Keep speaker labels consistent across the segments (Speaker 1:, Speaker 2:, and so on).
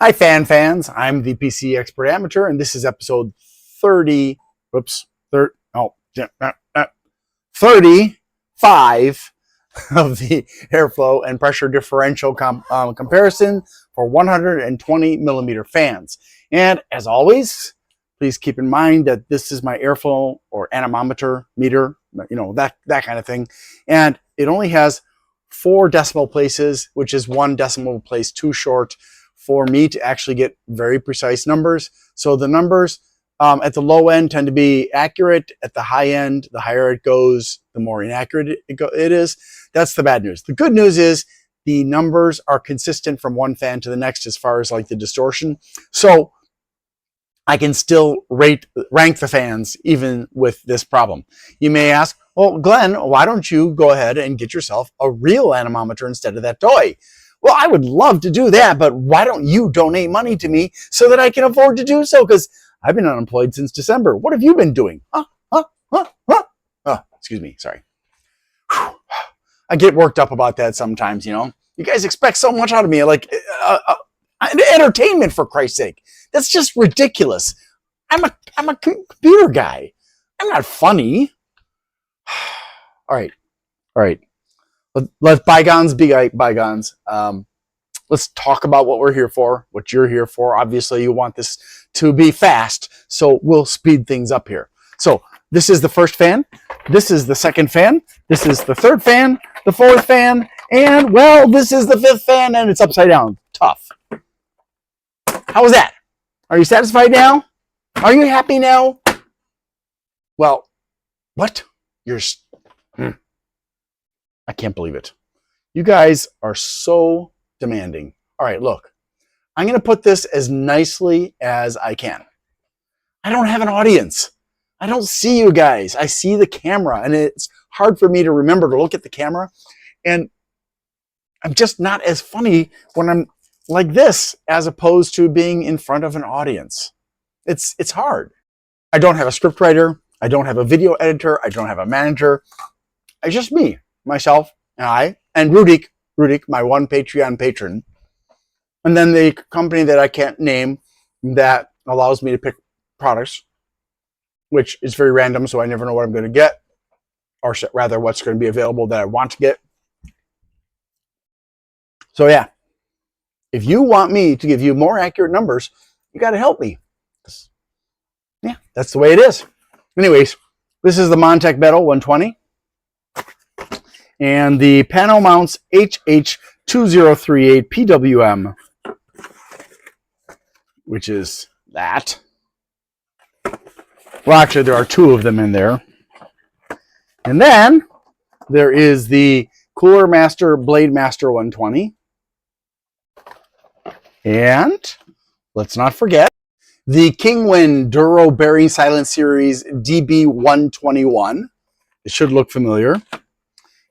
Speaker 1: Hi fans, I'm the PC Expert Amateur and this is episode 30, 35 of the airflow and pressure differential comparison for 120 millimeter fans. And as always, please keep in mind that this is my airflow or anemometer meter, that kind of thing. And it only has 4 decimal places, which is 1 decimal place too short for me to actually get very precise numbers. So the numbers at the low end tend to be accurate. At the high end, the higher it goes, the more inaccurate it is. That's the bad news. The good news is the numbers are consistent from one fan to the next as far as like the distortion. So I can still rank the fans even with this problem. You may ask, well, Glenn, why don't you go ahead and get yourself a real anemometer instead of that toy? Well, I would love to do that, but why don't you donate money to me so that I can afford to do so? Because I've been unemployed since December. What have you been doing? Oh, excuse me. Sorry. I get worked up about that sometimes, You guys expect so much out of me, like entertainment, for Christ's sake. That's just ridiculous. I'm a computer guy. I'm not funny. All right. Let bygones be bygones. Let's talk about what we're here for, what you're here for. Obviously, you want this to be fast, so we'll speed things up here. So this is the first fan. This is the second fan. This is the third fan, the fourth fan, and, well, this is the fifth fan, and it's upside down. Tough. How was that? Are you satisfied now? Are you happy now? Well, what? I can't believe it. You guys are so demanding. All right, look. I'm going to put this as nicely as I can. I don't have an audience. I don't see you guys. I see the camera, and it's hard for me to remember to look at the camera. And I'm just not as funny when I'm like this as opposed to being in front of an audience. It's hard. I don't have a script writer. I don't have a video editor. I don't have a manager. It's just me, myself, and I, and Rudik, my one Patreon patron. And then the company that I can't name that allows me to pick products, which is very random, so I never know what I'm going to get, or rather what's going to be available that I want to get. So yeah, if you want me to give you more accurate numbers, you got to help me. Yeah, that's the way it is. Anyways, this is the Montech Metal 120 and the Pano-Mounts HH12038PWM, which is that. Well, actually, there are 2 of them in there. And then there is the Cooler Master Blade Master 120. And let's not forget the Kingwin Duro Bearing Silent Series DB121. It should look familiar.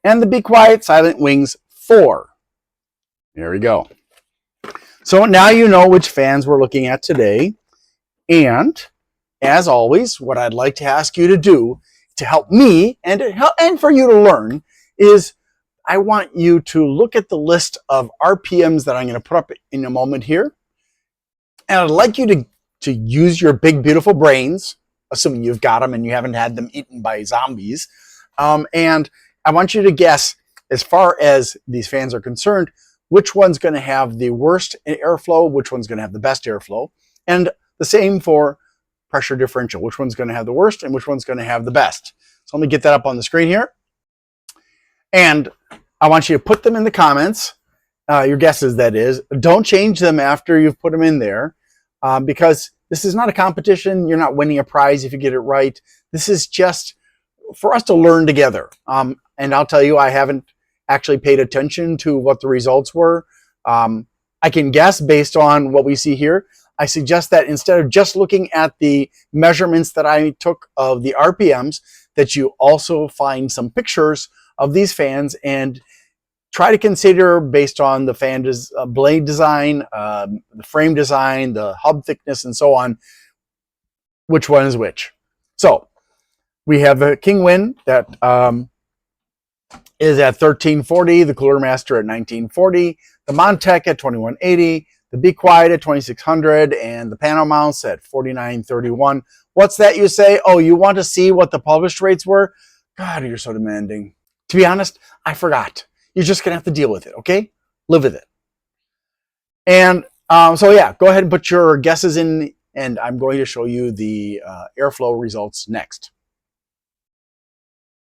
Speaker 1: And the Be Quiet Silent Wings 4. There we go. So now you know which fans we're looking at today. And as always, what I'd like to ask you to do to help me and for you to learn is I want you to look at the list of RPMs that I'm going to put up in a moment here. And I'd like you to use your big, beautiful brains, assuming you've got them and you haven't had them eaten by zombies. And I want you to guess, as far as these fans are concerned, which one's going to have the worst airflow, which one's going to have the best airflow. And the same for pressure differential, which one's going to have the worst and which one's going to have the best. So let me get that up on the screen here. And I want you to put them in the comments, your guesses, that is. Don't change them after you've put them in there, because this is not a competition. You're not winning a prize if you get it right. This is just for us to learn together. And I'll tell you, I haven't actually paid attention to what the results were. I can guess based on what we see here. I suggest that instead of just looking at the measurements that I took of the RPMs, that you also find some pictures of these fans and try to consider, based on the fan blade design, the frame design, the hub thickness, and so on, which one is which. So we have the Kingwin that is at 1340, the Cooler Master at 1940, the Montech at 2180, the Be Quiet at 2600 and the Pano-Mounts at 4931. What's that you say? Oh, you want to see what the published rates were? God, you're so demanding. To be honest, I forgot. You're just going to have to deal with it, okay? Live with it. And so yeah, go ahead and put your guesses in, and I'm going to show you the airflow results next.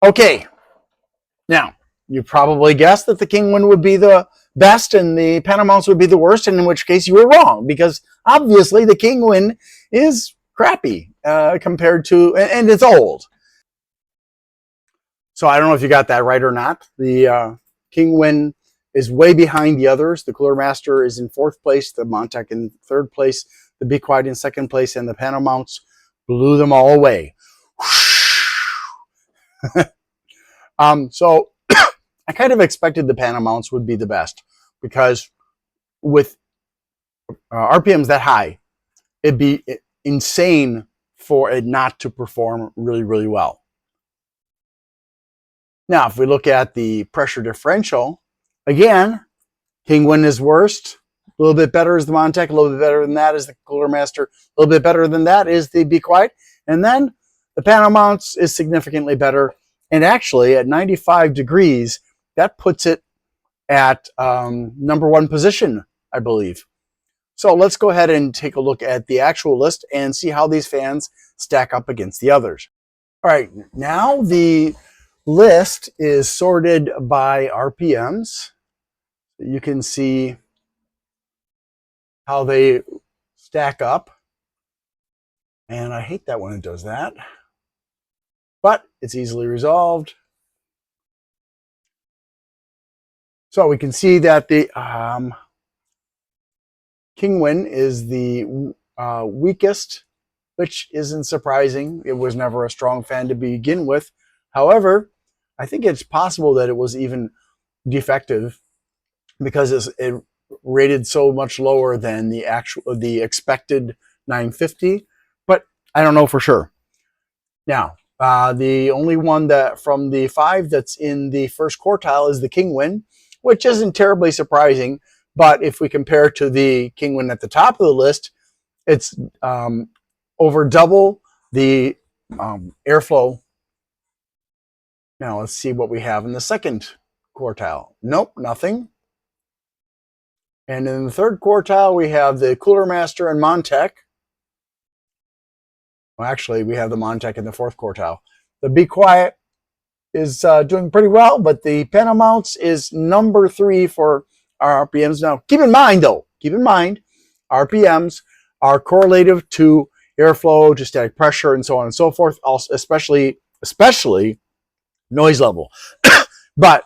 Speaker 1: Okay, now you probably guessed that the Kingwin would be the best and the Pano-Mounts would be the worst, and in which case you were wrong, because obviously the Kingwin is crappy compared to, and it's old. So I don't know if you got that right or not. The Kingwin is way behind the others. The Cooler Master is in 4th place, the Montech in 3rd place, the Be Quiet in 2nd place, and the Pano-Mounts blew them all away. So I kind of expected the Pano-Mounts would be the best, because with RPMs that high, it'd be insane for it not to perform really, really well. Now, if we look at the pressure differential, again, Kingwin is worst. A little bit better is the Montech. A little bit better than that is the Cooler Master. A little bit better than that is the Be Quiet. And then the Pano-Mounts is significantly better. And actually, at 95 degrees, that puts it at #1 position, I believe. So let's go ahead and take a look at the actual list and see how these fans stack up against the others. All right, now the list is sorted by RPMs. You can see how they stack up. And I hate that when it does that, but it's easily resolved. So we can see that the Kingwin is the weakest, which isn't surprising. It was never a strong fan to begin with. However, I think it's possible that it was even defective, because it rated so much lower than the expected 950, but I don't know for sure. Now, the only one that from the 5 that's in the 1st quartile is the Kingwin, which isn't terribly surprising. But if we compare to the Kingwin at the top of the list, it's over double the airflow. Now let's see what we have in the 2nd quartile. Nope, nothing. And in the 3rd quartile, we have the Cooler Master and Montech. Well, actually, we have the Montech in the 4th quartile. The Be Quiet is doing pretty well, but the Pano-Mounts is #3 for our RPMs. Now, keep in mind, RPMs are correlative to airflow, to static pressure, and so on and so forth, also, especially noise level. But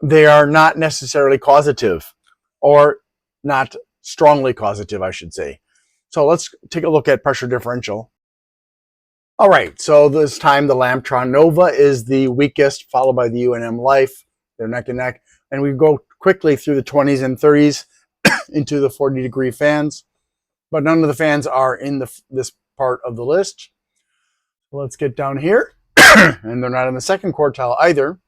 Speaker 1: they are not necessarily causative, or not strongly causative, I should say. So let's take a look at pressure differential. All right, so this time the Lambtron Nova is the weakest, followed by the UNM Life. They're neck and neck. And we go quickly through the 20s and 30s into the 40-degree fans. But none of the fans are in this part of the list. Let's get down here. And they're not in the 2nd quartile either.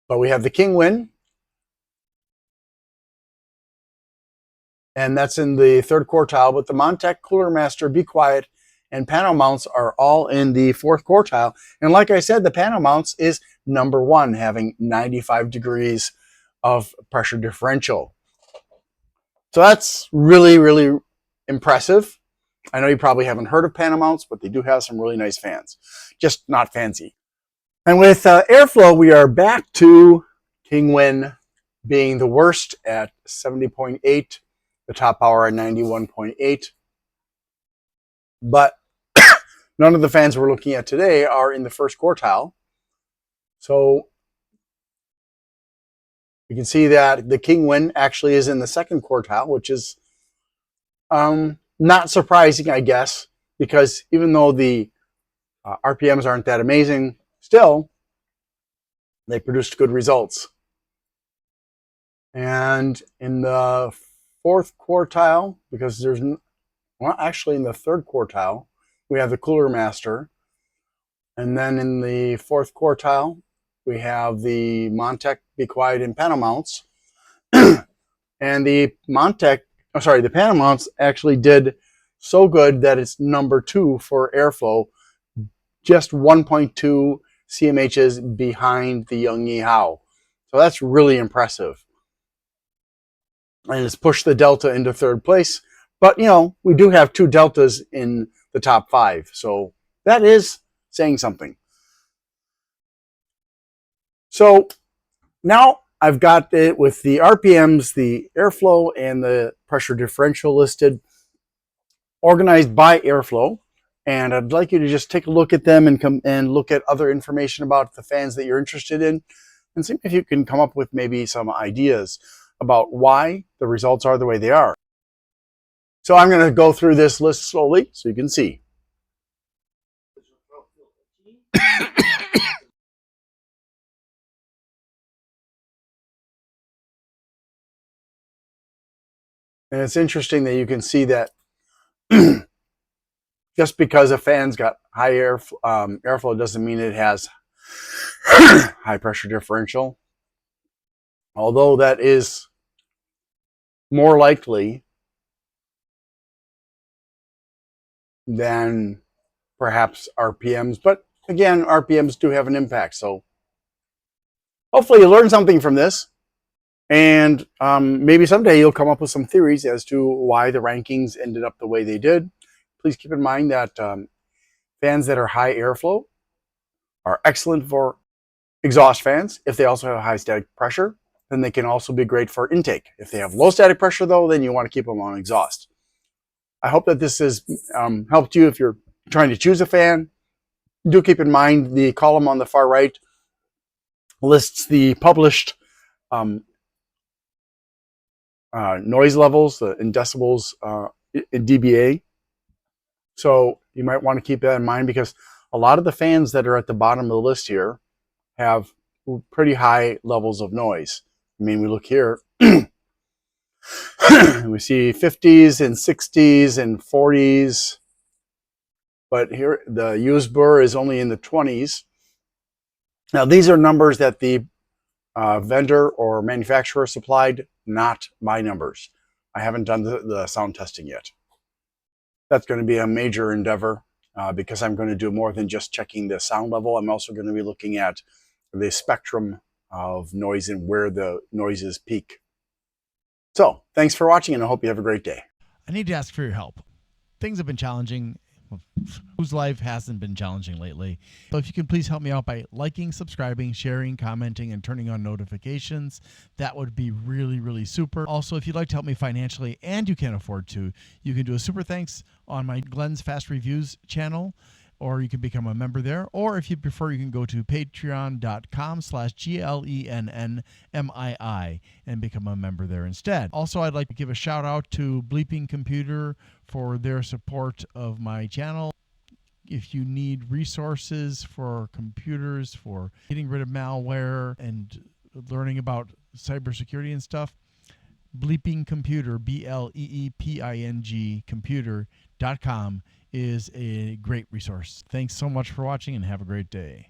Speaker 1: But we have the Kingwin. And that's in the 3rd quartile. But the Montech, Cooler Master, Be Quiet, and Pano-Mounts are all in the 4th quartile. And like I said, the Pano-Mounts is #1, having 95 degrees of pressure differential. So that's really, really impressive. I know you probably haven't heard of Pano-Mounts, but they do have some really nice fans, just not fancy. And with airflow, we are back to Kingwin being the worst at 70.8, the top power at 91.8. But none of the fans we're looking at today are in the 1st quartile. So you can see that the Kingwin actually is in the 2nd quartile, which is not surprising, I guess, because even though the RPMs aren't that amazing, still, they produced good results. And in the 4th quartile, because there's, well, actually in the 3rd quartile, we have the Cooler Master. And then in the 4th quartile, we have the Montech, Be Quiet, and Pano-Mounts. And the the Pano-Mounts actually did so good that it's number 2 for airflow, just 1.2 CMHs behind the Yongyi Hao. So that's really impressive. And it's pushed the Delta into 3rd place. But, we do have 2 Deltas in the top 5. So that is saying something. So now I've got it with the RPMs, the airflow, and the pressure differential listed, organized by airflow. And I'd like you to just take a look at them and look at other information about the fans that you're interested in, and see if you can come up with maybe some ideas about why the results are the way they are. So I'm going to go through this list slowly so you can see. And it's interesting that you can see that just because a fan's got high airflow doesn't mean it has high pressure differential. Although that is more likely than perhaps RPMs. But again, RPMs do have an impact. So hopefully you learned something from this. And maybe someday you'll come up with some theories as to why the rankings ended up the way they did. Please keep in mind that fans that are high airflow are excellent for exhaust fans. If they also have high static pressure, then they can also be great for intake. If they have low static pressure, though, then you want to keep them on exhaust. I hope that this has helped you if you're trying to choose a fan. Do keep in mind the column on the far right lists the published noise levels in decibels in dBA. So you might want to keep that in mind, because a lot of the fans that are at the bottom of the list here have pretty high levels of noise. I mean, we look here, we see 50s and 60s and 40s, but here the used burr is only in the 20s. Now, these are numbers that the vendor or manufacturer supplied, not my numbers. I haven't done the sound testing yet. That's going to be a major endeavor because I'm going to do more than just checking the sound level. I'm also going to be looking at the spectrum of noise and where the noises peak. So thanks for watching, and I hope you have a great day.
Speaker 2: I need to ask for your help. Things have been challenging. Whose life hasn't been challenging lately? So if you can please help me out by liking, subscribing, sharing, commenting, and turning on notifications, that would be really, really super. Also, if you'd like to help me financially and you can't afford to, you can do a super thanks on my Glenn's Fast Reviews channel, or you can become a member there. Or if you prefer, you can go to patreon.com/GLENNMII and become a member there instead. Also, I'd like to give a shout out to Bleeping Computer for their support of my channel. If you need resources for computers, for getting rid of malware and learning about cybersecurity and stuff, Bleeping Computer, BLEEPING computer.com is a great resource. Thanks so much for watching, and have a great day.